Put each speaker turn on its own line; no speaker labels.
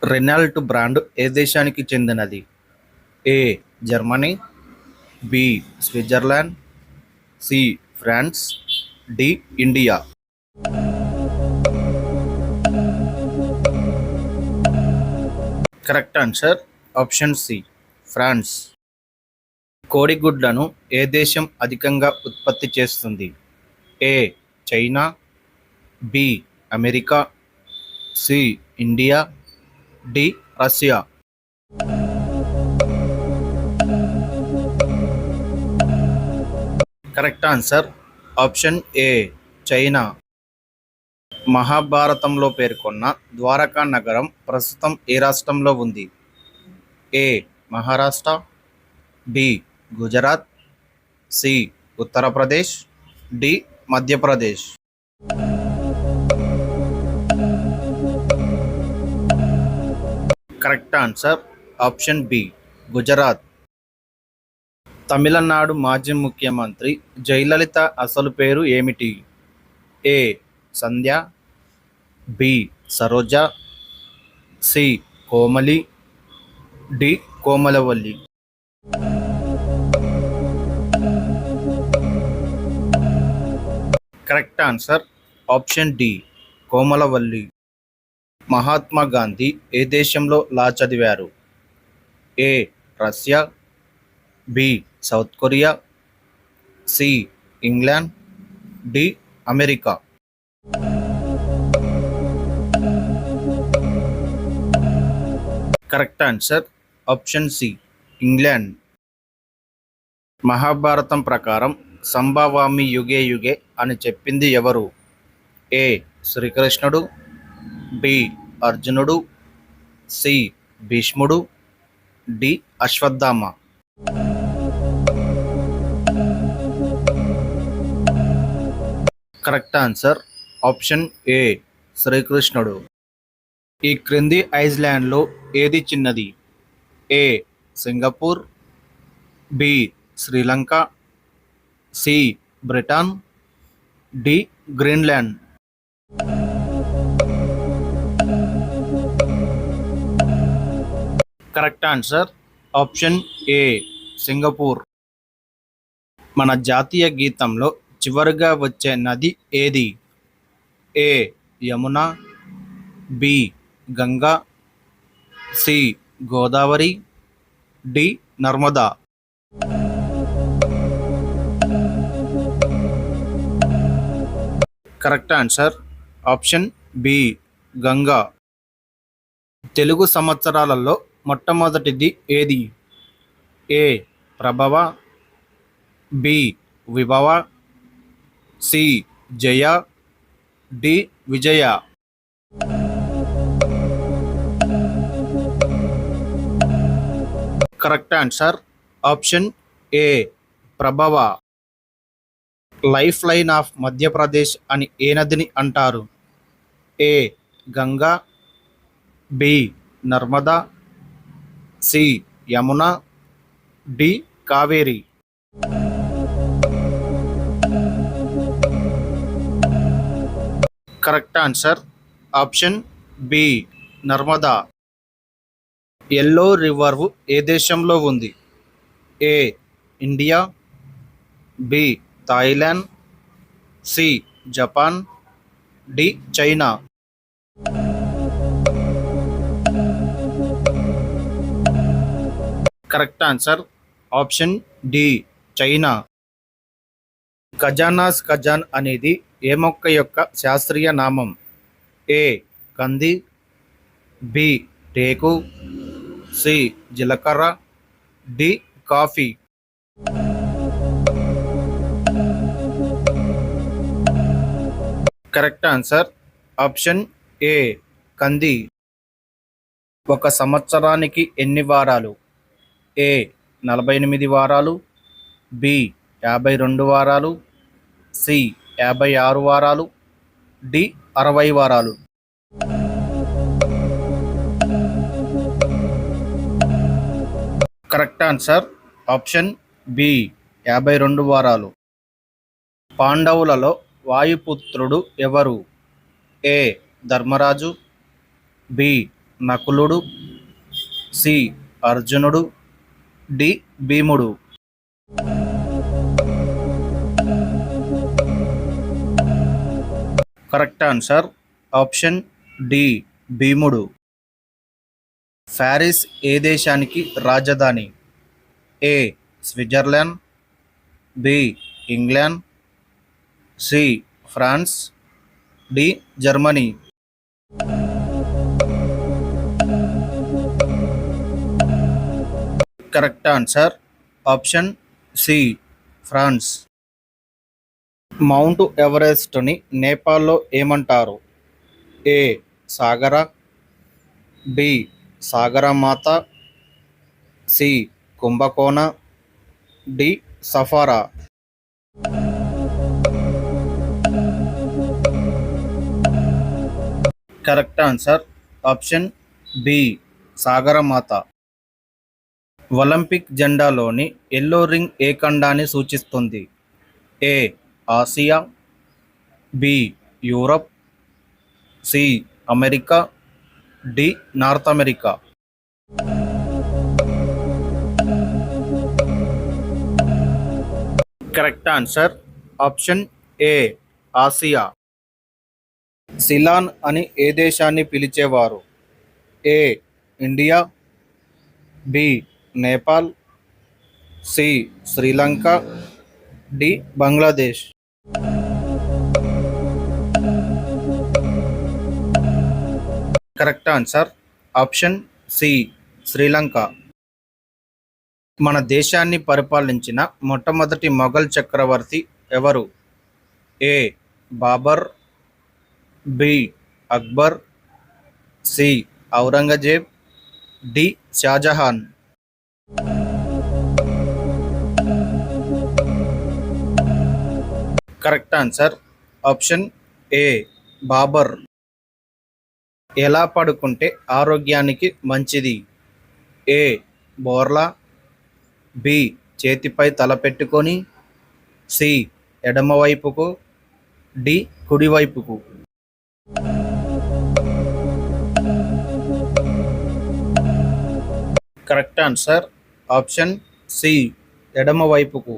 Renault brand ఏ దేశానికి చెందినది? A. Germany, B. Switzerland, C. France, D. India. Correct answer option C, France. కోడిగుడ్లను ఏ దేశం అధికంగా ఉత్పత్తి చేస్తుంది? A. China, B. America, C. India, D. Russia. Correct answer option A, China. మహాభారతంలో పేర్కొన్న ద్వారకా నగరం ప్రస్తుతం ఏ రాష్ట్రంలో ఉంది? A. Maharashtra, B. Gujarat, C. Uttar Pradesh, D. Madhya Pradesh. Correct answer option B, Gujarat. Tamil Nadu మాజీ ముఖ్యమంత్రి జయలలిత అసలు పేరు ఏమిటి? A. Sandhya, B. Saroja, C. Komali, D. Komalavalli. Correct answer option D, Komalavalli. Mahatma Gandhi ఏ దేశంలో లా చదివారు? A. Russia, B. South Korea, C. England, D. America. Correct answer option C, England. Mahabharata ప్రకారం సంభవామి యుగే యుగే అని చెప్పింది ఎవరు? ఏ. శ్రీకృష్ణుడు, బి. అర్జునుడు, సి. భీష్ముడు, D. Ashwatthama. Correct answer option A, శ్రీకృష్ణుడు. ఈ క్రింది ఐస్లాండ్లో ఏది చిన్నది? A. Singapore, B. Sri Lanka, C. Britain, D. Greenland. Correct answer option A, Singapore. మన జాతీయ గీతంలో చివరిగా వచ్చే నది ఏది? A. Yamuna, B. Ganga, C. Godavari, D. Narmada. Correct answer option B, Ganga. Telugu సంవత్సరాలలో మొట్టమొదటిది ఏది? A. Prabhava, B. Vibhava, C. Jaya, D. Vijaya. Correct answer option A, Prabhava. Life line of Madhya Pradesh అని ఏ నదిని అంటారు? A. Ganga, B. Narmada, C. Yamuna, D. Kaveri. Correct answer option B, Narmada. Yellow river ఏ దేశంలో ఉంది? A. India, B. Thailand, C. Japan, D. China. Correct answer option D, China. ఖజానాస్ ఖజాన్ అనేది ఏ మొక్క యొక్క శాస్త్రీయ నామం? ఏ. కంది, బి. టేకు, సి. జీలకర్ర, D. Coffee. Correct answer option A, కంది. ఒక సంవత్సరానికి ఎన్ని వారాలు? ఏ. 48 వారాలు, బి. 52 వారాలు, సి. 56 వారాలు, డి. 60 వారాలు. కరెక్ట్ ఆన్సర్ ఆప్షన్ బి, 52 వారాలు. పాండవులలో వాయుపుత్రుడు ఎవరు? ఏ. ధర్మరాజు, బి. నకులుడు, సి అర్జునుడు, డి భీముడు. కరెక్ట్ ఆన్సర్ ఆప్షన్ డి భీముడు. ప్యారిస్ ఏ దేశానికి రాజధాని? A Switzerland, B England, C France, D Germany. Correct answer option C France. Mount ఎవరెస్ట్ని నేపాల్లో ఏమంటారు? A Sagara, B Sagarmatha, C Kumbhakona, D సఫారా. Correct answer option B Sagarmatha. Olympic జెండాలోని ఎల్లో రింగ్ ఏ ఖండాన్ని సూచిస్తుంది? A Asia, B Europe, C America, D north America. Correct answer option A Asia. Ceylon అని ఏ దేశాన్ని పిలిచేవారు? A India, B Nepal, C Sri Lanka, D Bangladesh. Correct answer option C Sri Lanka. మన దేశాన్ని పరిపాలించిన మొట్టమొదటి మొఘల్ చక్రవర్తి ఎవరు? A Babur, B Akbar, C Aurangzeb, D Shah Jahan. Correct answer option A Babur. ఎలా పడుకుంటే ఆరోగ్యానికి మంచిది? ఏ బోర్లా, బి చేతిపై తల పెట్టుకొని, సి ఎడమవైపుకు, డి కుడివైపుకు. కరెక్ట్ ఆన్సర్ ఆప్షన్ సి ఎడమవైపుకు.